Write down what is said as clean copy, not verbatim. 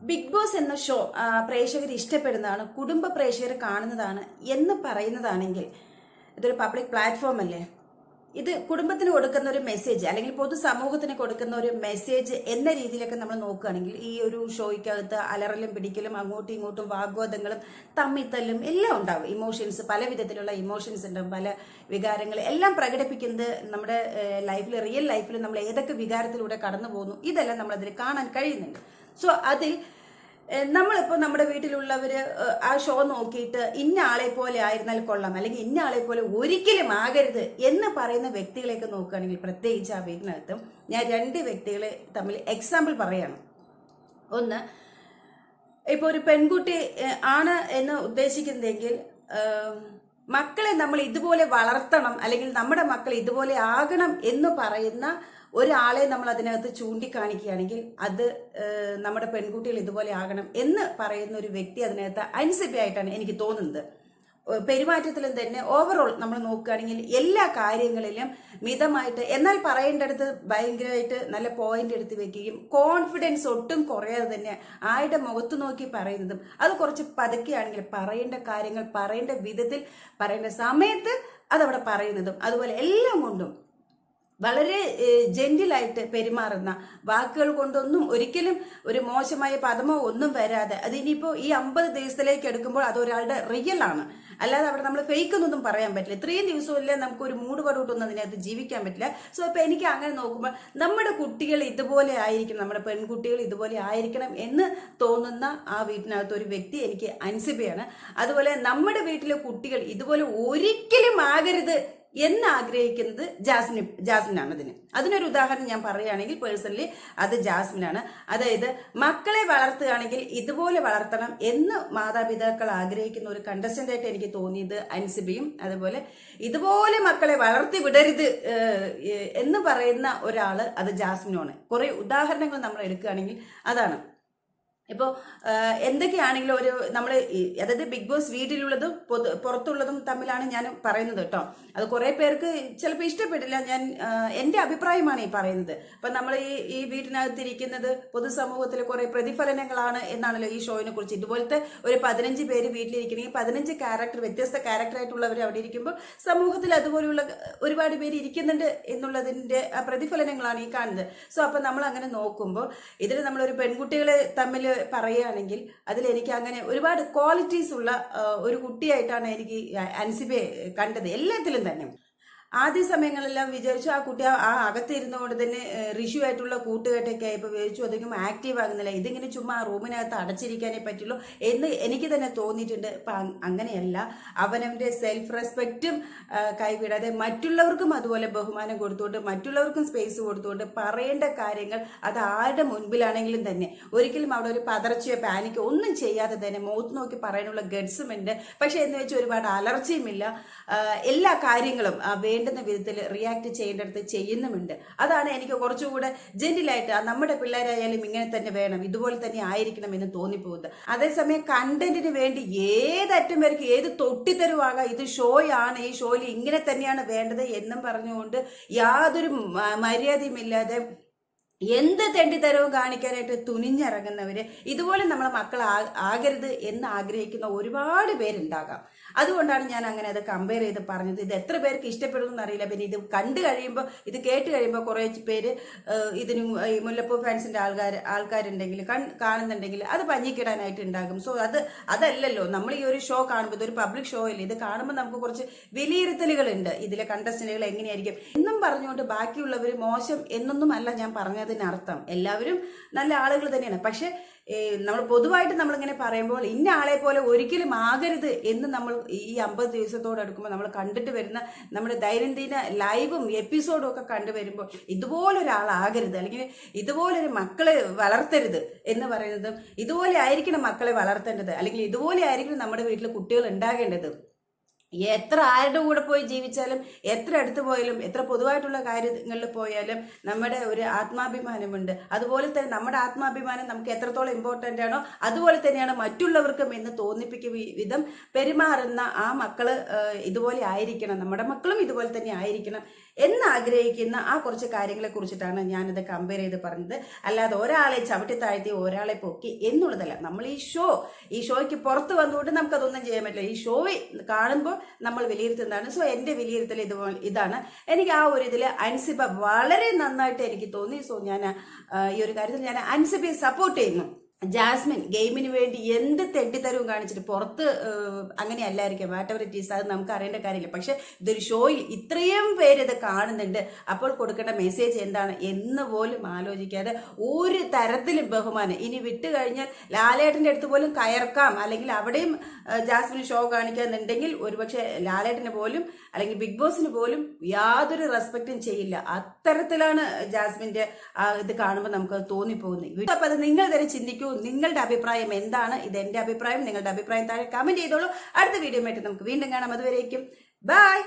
Big boss എന്ന show പ്രേക്ഷകർ ഇഷ്ടപ്പെടുന്നതാണ്, കുടുംബ പ്രേക്ഷകർ കാണുന്നതാണ് എന്ന് പറയുന്നതാണെങ്കിൽ ഇതൊരു പബ്ലിക് പ്ലാറ്റ്ഫോം അല്ലേ? ഇത് കുടുംബത്തിന് കൊടുക്കുന്ന ഒരു മെസ്സേജ് അല്ലെങ്കിൽ പൊതുസമൂഹത്തിന് കൊടുക്കുന്ന ഒരു മെസ്സേജ് എന്ന രീതിയിലൊക്കെ നമ്മൾ നോക്കുകയാണെങ്കിൽ ഈ ഒരു ഷോയ്ക്കകത്ത് അലറലും പിടിക്കലും അങ്ങോട്ടും ഇങ്ങോട്ടും വാഗ്വാദങ്ങളും തമ്മിത്തല്ലും എല്ലാം ഉണ്ടാവും. ഇമോഷൻസ്, പല വിധത്തിലുള്ള ഇമോഷൻസ് ഉണ്ടാവും, പല വികാരങ്ങൾ എല്ലാം പ്രകടിപ്പിക്കുന്നത് നമ്മുടെ ലൈഫിൽ, റിയൽ ലൈഫിൽ നമ്മൾ ഏതൊക്കെ വികാരത്തിലൂടെ കടന്നു പോകുന്നു ഇതെല്ലാം നമ്മളതിൽ കാണാൻ കഴിയുന്നുണ്ട്. സോ അതിൽ നമ്മളിപ്പോൾ നമ്മുടെ വീട്ടിലുള്ളവര് ആ ഷോ നോക്കിയിട്ട് ഇന്ന ആളെ പോലെ ആയിരുന്നാൽ കൊള്ളാം, അല്ലെങ്കിൽ ഇന്ന ആളെ പോലെ ഒരിക്കലും ആകരുത് എന്ന് പറയുന്ന വ്യക്തികളെയൊക്കെ നോക്കുകയാണെങ്കിൽ, പ്രത്യേകിച്ച് ആ വീട്ടിനകത്തും ഞാൻ രണ്ട് വ്യക്തികളെ തമ്മിൽ എക്സാമ്പിൾ പറയാണ്. ഒന്ന്, ഇപ്പോൾ ഒരു പെൺകുട്ടി ആണ് എന്ന് ഉദ്ദേശിക്കുന്നതെങ്കിൽ മക്കളെ നമ്മൾ ഇതുപോലെ വളർത്തണം, അല്ലെങ്കിൽ നമ്മുടെ മക്കൾ ഇതുപോലെ ആകണം എന്ന് പറയുന്ന ഒരാളെ നമ്മൾ അതിനകത്ത് ചൂണ്ടിക്കാണിക്കുകയാണെങ്കിൽ അത് നമ്മുടെ പെൺകുട്ടികൾ ഇതുപോലെ ആകണം എന്ന് പറയുന്ന ഒരു വ്യക്തി അതിനകത്ത് അനുസരിപ്പായിട്ടാണ് എനിക്ക് തോന്നുന്നത്. പെരുമാറ്റത്തിലും തന്നെ ഓവറോൾ നമ്മൾ നോക്കുകയാണെങ്കിൽ എല്ലാ കാര്യങ്ങളിലും മിതമായിട്ട്, എന്നാൽ പറയേണ്ടടുത്ത് ഭയങ്കരമായിട്ട് നല്ല പോയിന്റ് എടുത്ത് വെക്കുകയും കോൺഫിഡൻസ് ഒട്ടും കുറയാതെ തന്നെ ആരുടെ മുഖത്ത് നോക്കി പറയുന്നതും, അത് കുറച്ച് പതുക്കെയാണെങ്കിൽ പറയേണ്ട കാര്യങ്ങൾ പറയേണ്ട വിധത്തിൽ പറയേണ്ട സമയത്ത് അതവിടെ പറയുന്നതും, അതുപോലെ എല്ലാം കൊണ്ടും വളരെ ജെന്റിലായിട്ട് പെരുമാറുന്ന, വാക്കുകൾ കൊണ്ടൊന്നും ഒരിക്കലും ഒരു മോശമായ പദമോ ഒന്നും വരാതെ, അതിനിപ്പോൾ ഈ 50 ദിവസത്തിലേക്ക് എടുക്കുമ്പോൾ അത് ഒരാളുടെ റിയൽ ആണ്, അല്ലാതെ അവിടെ നമ്മൾ ഫേക്ക് എന്നൊന്നും പറയാൻ പറ്റില്ല. ഇത്രയും ദിവസമില്ലേ നമുക്ക് ഒരു മൂഡ് പടൂട്ടൊന്നും അതിനകത്ത് ജീവിക്കാൻ പറ്റില്ല. സോ ഇപ്പൊ എനിക്ക് അങ്ങനെ നോക്കുമ്പോൾ നമ്മുടെ കുട്ടികൾ ഇതുപോലെ ആയിരിക്കണം, നമ്മുടെ പെൺകുട്ടികൾ ഇതുപോലെ ആയിരിക്കണം എന്ന് തോന്നുന്ന ആ വീട്ടിനകത്ത് ഒരു വ്യക്തി എനിക്ക് അൻസിബയാണ്. അതുപോലെ നമ്മുടെ വീട്ടിലെ കുട്ടികൾ ഇതുപോലെ ഒരിക്കലും ആകരുത് എന്ന് ആഗ്രഹിക്കുന്നത് ജാസ്മിനാണ്. അതിനൊരു ഉദാഹരണം ഞാൻ പറയുകയാണെങ്കിൽ പേഴ്സണലി അത് ജാസ്മിനാണ്. അതായത് മക്കളെ വളർത്തുകയാണെങ്കിൽ ഇതുപോലെ വളർത്തണം എന്ന് മാതാപിതാക്കൾ ആഗ്രഹിക്കുന്ന ഒരു കണ്ടസ്റ്റന്റ് ആയിട്ട് എനിക്ക് തോന്നിയത് അൻസിബയും, അതുപോലെ ഇതുപോലെ മക്കളെ വളർത്തി വിടരുത് എന്ന് പറയുന്ന ഒരാള് അത് ജാസ്മിനുമാണ്. കുറെ ഉദാഹരണങ്ങൾ നമ്മൾ എടുക്കുകയാണെങ്കിൽ അതാണ്. ഇപ്പോൾ എന്തൊക്കെയാണെങ്കിലും ഒരു നമ്മൾ, അതായത് ബിഗ് ബോസ് വീട്ടിലുള്ളതും പുറത്തുള്ളതും തമ്മിലാണ് ഞാൻ പറയുന്നത് കേട്ടോ. അത് കുറെ പേർക്ക് ചിലപ്പോൾ ഇഷ്ടപ്പെട്ടില്ല. ഞാൻ എൻ്റെ അഭിപ്രായമാണ് ഈ പറയുന്നത്. അപ്പം നമ്മൾ ഈ വീട്ടിനകത്തിരിക്കുന്നത് പൊതുസമൂഹത്തിലെ കുറെ പ്രതിഫലനങ്ങളാണ് എന്നാണല്ലോ ഈ ഷോയിനെ കുറിച്ച്. ഇതുപോലത്തെ ഒരു 15 പേര് വീട്ടിലിരിക്കണമെങ്കിൽ 15 ക്യാരക്ടർ, വ്യത്യസ്ത ക്യാരക്ടറായിട്ടുള്ളവർ അവിടെ ഇരിക്കുമ്പോൾ സമൂഹത്തിൽ അതുപോലെയുള്ള ഒരുപാട് പേര് ഇരിക്കുന്നുണ്ട് എന്നുള്ളതിൻ്റെ പ്രതിഫലനങ്ങളാണ് ഈ കാണുന്നത്. സോ അപ്പം നമ്മൾ അങ്ങനെ നോക്കുമ്പോൾ ഇതിൽ നമ്മളൊരു പെൺകുട്ടികളെ തമ്മിൽ പറയുകയാണെങ്കിൽ അതിൽ എനിക്ക് അങ്ങനെ ഒരുപാട് ക്വാളിറ്റീസ് ഉള്ള ഒരു കുട്ടിയായിട്ടാണ് എനിക്ക് അൻസിബയെ കണ്ടത് എല്ലാത്തിലും തന്നെ. ആദ്യ സമയങ്ങളെല്ലാം വിചാരിച്ചു ആ കുട്ടി ആ അകത്തിരുന്നുകൊണ്ട് തന്നെ റിഷ്യൂ ആയിട്ടുള്ള കൂട്ടുകെട്ടൊക്കെ ആയപ്പോൾ വിചാരിച്ചു അധികം ആക്റ്റീവ് ആകുന്നില്ല, ഇതിങ്ങനെ ചുമ്മാ റൂമിനകത്ത് അടച്ചിരിക്കാനേ പറ്റുള്ളൂ എന്ന് എനിക്ക് തന്നെ തോന്നിയിട്ടുണ്ട്. ഇപ്പം അങ്ങനെയല്ല, അവനവൻ്റെ സെൽഫ് റെസ്പെക്റ്റും കൈവിടാതെ മറ്റുള്ളവർക്കും അതുപോലെ ബഹുമാനം കൊടുത്തുകൊണ്ട്, മറ്റുള്ളവർക്കും സ്പേസ് കൊടുത്തുകൊണ്ട് പറയേണ്ട കാര്യങ്ങൾ അത് ആരുടെ മുൻപിലാണെങ്കിലും തന്നെ ഒരിക്കലും അവിടെ ഒരു പതർച്ചയോ പാനിക്കോ ഒന്നും ചെയ്യാതെ തന്നെ മുഖത്ത് നോക്കി പറയാനുള്ള ഗഡ്സും ഉണ്ട്. പക്ഷെ എന്ന് വെച്ച് ഒരുപാട് അലർച്ചയുമില്ല. എല്ലാ കാര്യങ്ങളും വേണ്ടുന്ന വിധത്തിൽ റിയാക്ട് ചെയ്യേണ്ടടുത്ത് ചെയ്യുന്നുമുണ്ട്. അതാണ് എനിക്ക് കുറച്ചുകൂടെ ജെന്റിലായിട്ട് നമ്മുടെ പിള്ളേരായാലും ഇങ്ങനെ തന്നെ വേണം, ഇതുപോലെ തന്നെ ആയിരിക്കണം എന്ന് തോന്നിപ്പോകുന്നത്. അതേസമയം കണ്ടന്റിന് വേണ്ടി ഏതറ്റം പേർക്ക് ഏത് തൊട്ടിത്തരുവാകാം, ഇത് ഷോയാണ്, ഈ ഷോയിൽ ഇങ്ങനെ തന്നെയാണ് വേണ്ടത് എന്നും പറഞ്ഞുകൊണ്ട് യാതൊരു മര്യാദയുമില്ലാതെ എന്ത് തെണ്ടിത്തരവും കാണിക്കാനായിട്ട് തുനിഞ്ഞിറങ്ങുന്നവര്, ഇതുപോലെ നമ്മളെ മക്കൾ ആകരുത് എന്ന് ആഗ്രഹിക്കുന്ന ഒരുപാട് പേരുണ്ടാകാം. അതുകൊണ്ടാണ് ഞാൻ അങ്ങനെ അത് കമ്പയർ ചെയ്ത് പറഞ്ഞത്. ഇത് എത്ര പേർക്ക് ഇഷ്ടപ്പെടുമെന്ന് അറിയില്ല. പിന്നെ ഇത് കണ്ടു കഴിയുമ്പോൾ, ഇത് കേട്ട് കഴിയുമ്പോൾ കുറേ പേര് ഇതിനും ഈ മുല്ലപ്പൂ ഫാൻസിന്റെ ആൾക്കാരുണ്ടെങ്കിൽ കാണുന്നുണ്ടെങ്കിൽ അത് പഞ്ഞിക്കിടാനായിട്ട് ഉണ്ടാകും. സോ അതല്ലല്ലോ നമ്മൾ ഈ ഒരു ഷോ കാണുമ്പോൾ, ഇതൊരു പബ്ലിക് ഷോ അല്ലേ, ഇത് കാണുമ്പോൾ നമുക്ക് കുറച്ച് വിലയിരുത്തലുകളുണ്ട്. ഇതിലെ കണ്ടസ്റ്റന്റുകൾ എങ്ങനെയായിരിക്കും എന്നും പറഞ്ഞുകൊണ്ട് ബാക്കിയുള്ളവർ മോശം എന്നൊന്നും അല്ല ഞാൻ പറഞ്ഞതിനർത്ഥം. എല്ലാവരും നല്ല ആളുകൾ തന്നെയാണ്. പക്ഷെ നമ്മൾ പൊതുവായിട്ട് നമ്മളിങ്ങനെ പറയുമ്പോൾ ഇന്ന ആളെ പോലെ ഒരിക്കലും ആകരുത് എന്ന് നമ്മൾ ഈ 50 ദിവസത്തോടടുക്കുമ്പോൾ നമ്മൾ കണ്ടിട്ട് വരുന്ന നമ്മുടെ ദൈനംദിന ലൈവും എപ്പിസോഡും ഒക്കെ കണ്ടുവരുമ്പോൾ ഇതുപോലൊരാളാകരുത്, അല്ലെങ്കിൽ ഇതുപോലൊരു മക്കളെ വളർത്തരുത് എന്ന് പറയുന്നതും, ഇതുപോലെ ആയിരിക്കണം മക്കളെ വളർത്തേണ്ടത്, അല്ലെങ്കിൽ ഇതുപോലെ ആയിരിക്കണം നമ്മുടെ വീട്ടിൽ കുട്ടികൾ ഉണ്ടാകേണ്ടത് എത്ര ആരുടെ കൂടെ പോയി ജീവിച്ചാലും, എത്ര അടുത്ത് പോയാലും, എത്ര പൊതുവായിട്ടുള്ള കാര്യങ്ങളിൽ പോയാലും നമ്മുടെ ഒരു ആത്മാഭിമാനമുണ്ട്. അതുപോലെ തന്നെ നമ്മുടെ ആത്മാഭിമാനം നമുക്ക് എത്രത്തോളം ഇമ്പോർട്ടൻ്റ് ആണോ അതുപോലെ തന്നെയാണ് മറ്റുള്ളവർക്കും എന്ന് തോന്നിപ്പിക്കും വിധം പെരുമാറുന്ന ആ മക്കള് ഇതുപോലെ ആയിരിക്കണം, നമ്മുടെ മക്കളും ഇതുപോലെ തന്നെ ആയിരിക്കണം എന്നാഗ്രഹിക്കുന്ന ആ കുറച്ച് കാര്യങ്ങളെ കുറിച്ചിട്ടാണ് ഞാനിത് കമ്പയർ ചെയ്ത് പറഞ്ഞത്. അല്ലാതെ ഒരാളെ ചവിട്ടി താഴ്ത്തി ഒരാളെ പൊക്കി എന്നുള്ളതല്ല. നമ്മൾ ഈ ഷോയ്ക്ക് പുറത്ത് വന്നുകൊണ്ട് നമുക്കതൊന്നും ചെയ്യാൻ പറ്റില്ല. ഈ ഷോ കാണുമ്പോൾ നമ്മൾ വിലയിരുത്തുന്നതാണ്. സോ എൻ്റെ വിലയിരുത്തൽ ഇതാണ്. എനിക്ക് ആ ഒരു ഇതിൽ അൻസിബ വളരെ നന്നായിട്ട് എനിക്ക് തോന്നി. സോ ഞാൻ ഈ ഒരു കാര്യത്തിൽ ഞാൻ അൻസിബയെ സപ്പോർട്ട് ചെയ്യുന്നു. ജാസ്മിൻ ഗെയിമിന് വേണ്ടി എന്ത് തെണ്ടിത്തരവും കാണിച്ചിട്ട് പുറത്ത് അങ്ങനെയല്ലായിരിക്കും, വാട്ട് എവർ ഇറ്റ് ഈസ്, അത് നമുക്ക് അറിയേണ്ട കാര്യമില്ല. പക്ഷെ ഇതൊരു ഷോയിൽ ഇത്രയും പേര് ഇത് കാണുന്നുണ്ട്, അപ്പോൾ കൊടുക്കേണ്ട മെസ്സേജ് എന്താണ് എന്ന് പോലും ആലോചിക്കാതെ ഒരു തരത്തിലും ബഹുമാനം. ഇനി വിട്ടു കഴിഞ്ഞാൽ ലാലേട്ടൻ്റെ അടുത്ത് പോലും കയർക്കാം, അല്ലെങ്കിൽ അവിടെയും ജാസ്മിൻ ഷോ കാണിക്കാന്നുണ്ടെങ്കിൽ ഒരുപക്ഷെ ലാലേട്ടന് പോലും അല്ലെങ്കിൽ ബിഗ് ബോസിന് പോലും യാതൊരു റെസ്പെക്റ്റും ചെയ്യില്ല. അത്തരത്തിലാണ് ജാസ്മിന്റെ ഇത് കാണുമ്പോൾ നമുക്ക് തോന്നിപ്പോകുന്നത്. അപ്പൊ അത് നിങ്ങൾ തന്നെ ചിന്തിക്കൂ. നിങ്ങളുടെ അഭിപ്രായം എന്താണ്? ഇത് എന്റെ അഭിപ്രായം. നിങ്ങളുടെ അഭിപ്രായം താഴെ കമന്റ് ചെയ്തോളൂ. അടുത്ത വീഡിയോ ആയിട്ട് നമുക്ക് വീണ്ടും കാണാം. അതുവരേക്കും ബൈ.